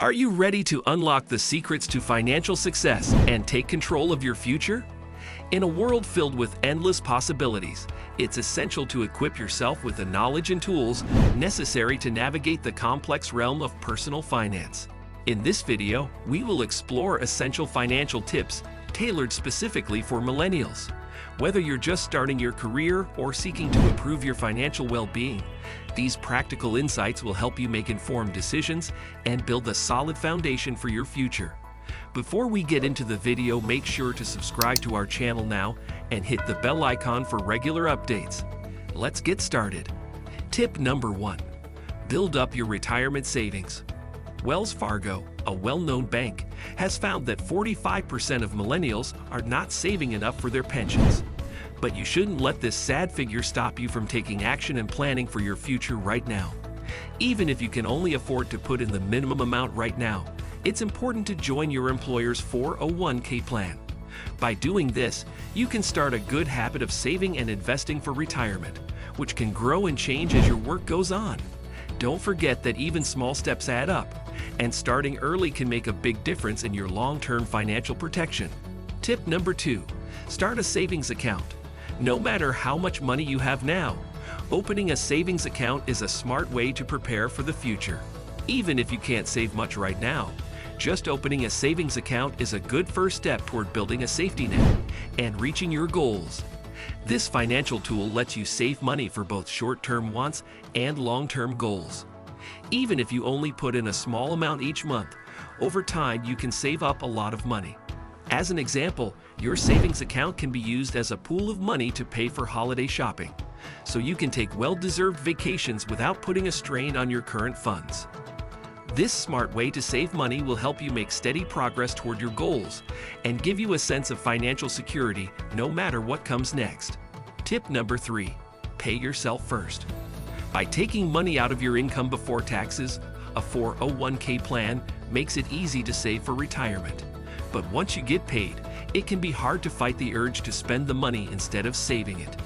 Are you ready to unlock the secrets to financial success and take control of your future? In a world filled with endless possibilities, it's essential to equip yourself with the knowledge and tools necessary to navigate the complex realm of personal finance. In this video, we will explore essential financial tips tailored specifically for millennials. Whether you're just starting your career or seeking to improve your financial well-being, these practical insights will help you make informed decisions and build a solid foundation for your future. Before we get into the video, make sure to subscribe to our channel now and hit the bell icon for regular updates. Let's get started. Tip number 1. Build up your retirement savings. Wells Fargo, a well-known bank, has found that 45% of millennials are not saving enough for their pensions. But you shouldn't let this sad figure stop you from taking action and planning for your future right now. Even if you can only afford to put in the minimum amount right now, it's important to join your employer's 401k plan. By doing this, you can start a good habit of saving and investing for retirement, which can grow and change as your work goes on. Don't forget that even small steps add up, and starting early can make a big difference in your long-term financial protection. Tip number 2. Start a savings account. No matter how much money you have now, opening a savings account is a smart way to prepare for the future. Even if you can't save much right now, just opening a savings account is a good first step toward building a safety net and reaching your goals. This financial tool lets you save money for both short-term wants and long-term goals. Even if you only put in a small amount each month, over time you can save up a lot of money. As an example, your savings account can be used as a pool of money to pay for holiday shopping, so you can take well-deserved vacations without putting a strain on your current funds. This smart way to save money will help you make steady progress toward your goals and give you a sense of financial security no matter what comes next. Tip number 3. Pay yourself first. By taking money out of your income before taxes, a 401k plan makes it easy to save for retirement. But once you get paid, it can be hard to fight the urge to spend the money instead of saving it.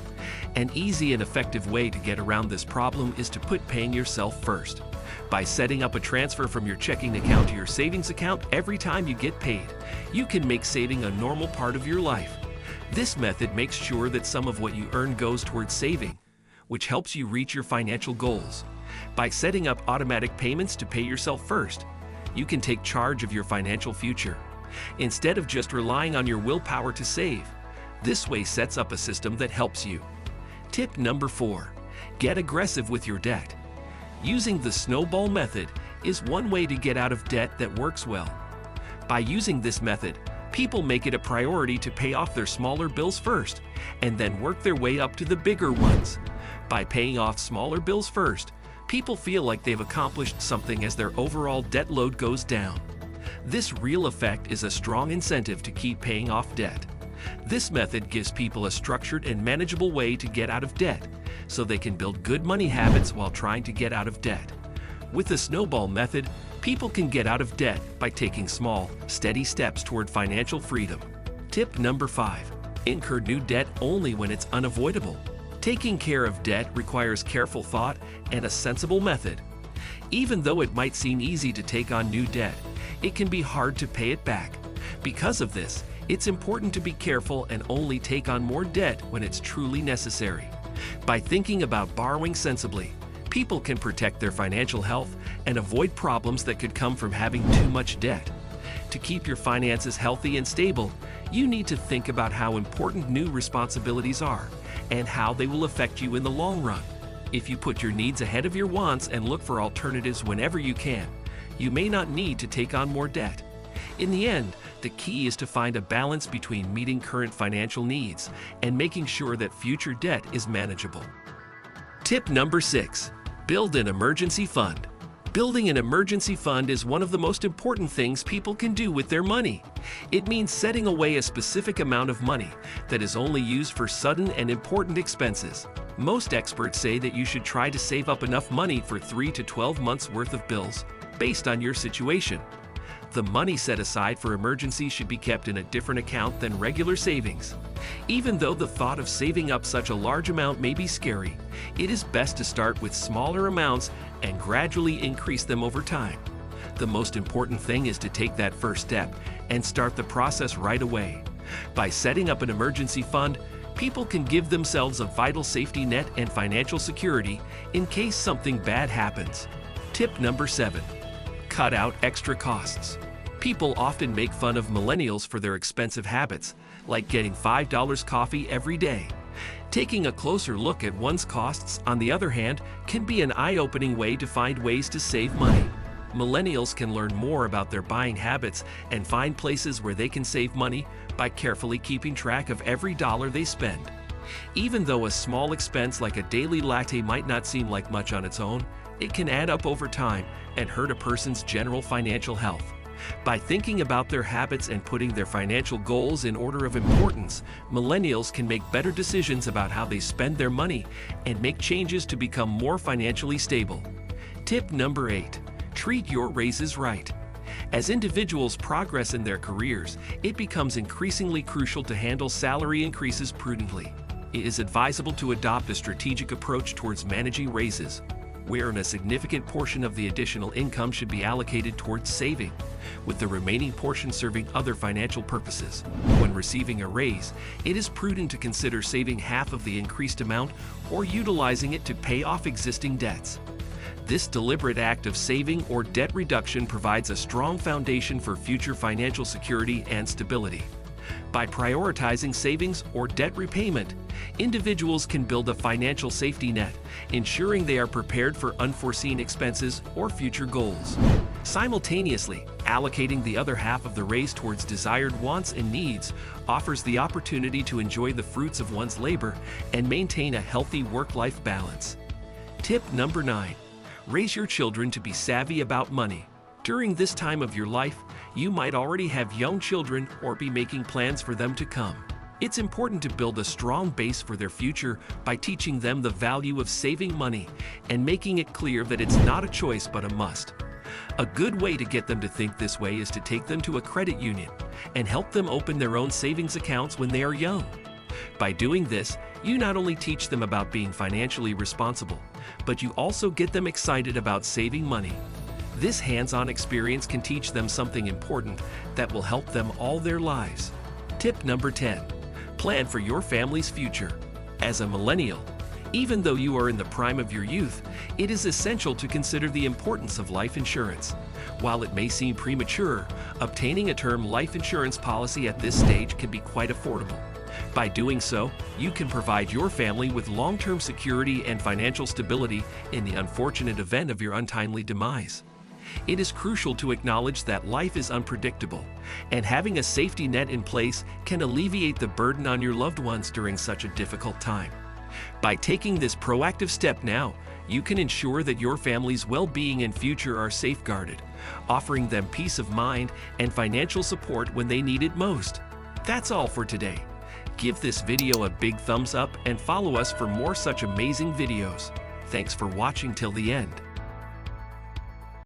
An easy and effective way to get around this problem is to put paying yourself first. By setting up a transfer from your checking account to your savings account every time you get paid, you can make saving a normal part of your life. This method makes sure that some of what you earn goes towards saving, which helps you reach your financial goals. By setting up automatic payments to pay yourself first, you can take charge of your financial future, instead of just relying on your willpower to save. This way sets up a system that helps you. Tip number 4. Get aggressive with your debt. Using the snowball method is one way to get out of debt that works well. By using this method, people make it a priority to pay off their smaller bills first and then work their way up to the bigger ones. By paying off smaller bills first, people feel like they've accomplished something as their overall debt load goes down. This real effect is a strong incentive to keep paying off debt. This method gives people a structured and manageable way to get out of debt, so they can build good money habits while trying to get out of debt. With the snowball method, people can get out of debt by taking small, steady steps toward financial freedom. Tip number 5. Incur new debt only when it's unavoidable. Taking care of debt requires careful thought and a sensible method. Even though it might seem easy to take on new debt, it can be hard to pay it back. Because of this, it's important to be careful and only take on more debt when it's truly necessary. By thinking about borrowing sensibly, people can protect their financial health and avoid problems that could come from having too much debt. To keep your finances healthy and stable, you need to think about how important new responsibilities are and how they will affect you in the long run. If you put your needs ahead of your wants and look for alternatives whenever you can, you may not need to take on more debt. In the end, the key is to find a balance between meeting current financial needs and making sure that future debt is manageable. Tip number 6. Build an emergency fund. Building an emergency fund is one of the most important things people can do with their money. It means setting away a specific amount of money that is only used for sudden and important expenses. Most experts say that you should try to save up enough money for 3 to 12 months worth of bills, based on your situation. The money set aside for emergencies should be kept in a different account than regular savings. Even though the thought of saving up such a large amount may be scary, it is best to start with smaller amounts and gradually increase them over time. The most important thing is to take that first step and start the process right away. By setting up an emergency fund, people can give themselves a vital safety net and financial security in case something bad happens. Tip number 7. Cut out extra costs. People often make fun of millennials for their expensive habits, like getting $5 coffee every day. Taking a closer look at one's costs, on the other hand, can be an eye-opening way to find ways to save money. Millennials can learn more about their buying habits and find places where they can save money by carefully keeping track of every dollar they spend. Even though a small expense like a daily latte might not seem like much on its own, it can add up over time and hurt a person's general financial health. By thinking about their habits and putting their financial goals in order of importance, millennials can make better decisions about how they spend their money and make changes to become more financially stable. Tip number 8. Treat your raises right. As individuals progress in their careers, it becomes increasingly crucial to handle salary increases prudently. It is advisable to adopt a strategic approach towards managing raises, wherein a significant portion of the additional income should be allocated towards saving, with the remaining portion serving other financial purposes. When receiving a raise, it is prudent to consider saving half of the increased amount or utilizing it to pay off existing debts. This deliberate act of saving or debt reduction provides a strong foundation for future financial security and stability. By prioritizing savings or debt repayment, individuals can build a financial safety net, ensuring they are prepared for unforeseen expenses or future goals. Simultaneously, allocating the other half of the raise towards desired wants and needs offers the opportunity to enjoy the fruits of one's labor and maintain a healthy work-life balance. Tip number 9. Raise your children to be savvy about money. During this time of your life, you might already have young children or be making plans for them to come. It's important to build a strong base for their future by teaching them the value of saving money and making it clear that it's not a choice but a must. A good way to get them to think this way is to take them to a credit union and help them open their own savings accounts when they are young. By doing this, you not only teach them about being financially responsible, but you also get them excited about saving money. This hands-on experience can teach them something important that will help them all their lives. Tip number 10. Plan for your family's future. As a millennial, even though you are in the prime of your youth, it is essential to consider the importance of life insurance. While it may seem premature, obtaining a term life insurance policy at this stage can be quite affordable. By doing so, you can provide your family with long-term security and financial stability in the unfortunate event of your untimely demise. It is crucial to acknowledge that life is unpredictable, and having a safety net in place can alleviate the burden on your loved ones during such a difficult time. By taking this proactive step now, you can ensure that your family's well-being and future are safeguarded, offering them peace of mind and financial support when they need it most. That's all for today. Give this video a big thumbs up and follow us for more such amazing videos. Thanks for watching till the end.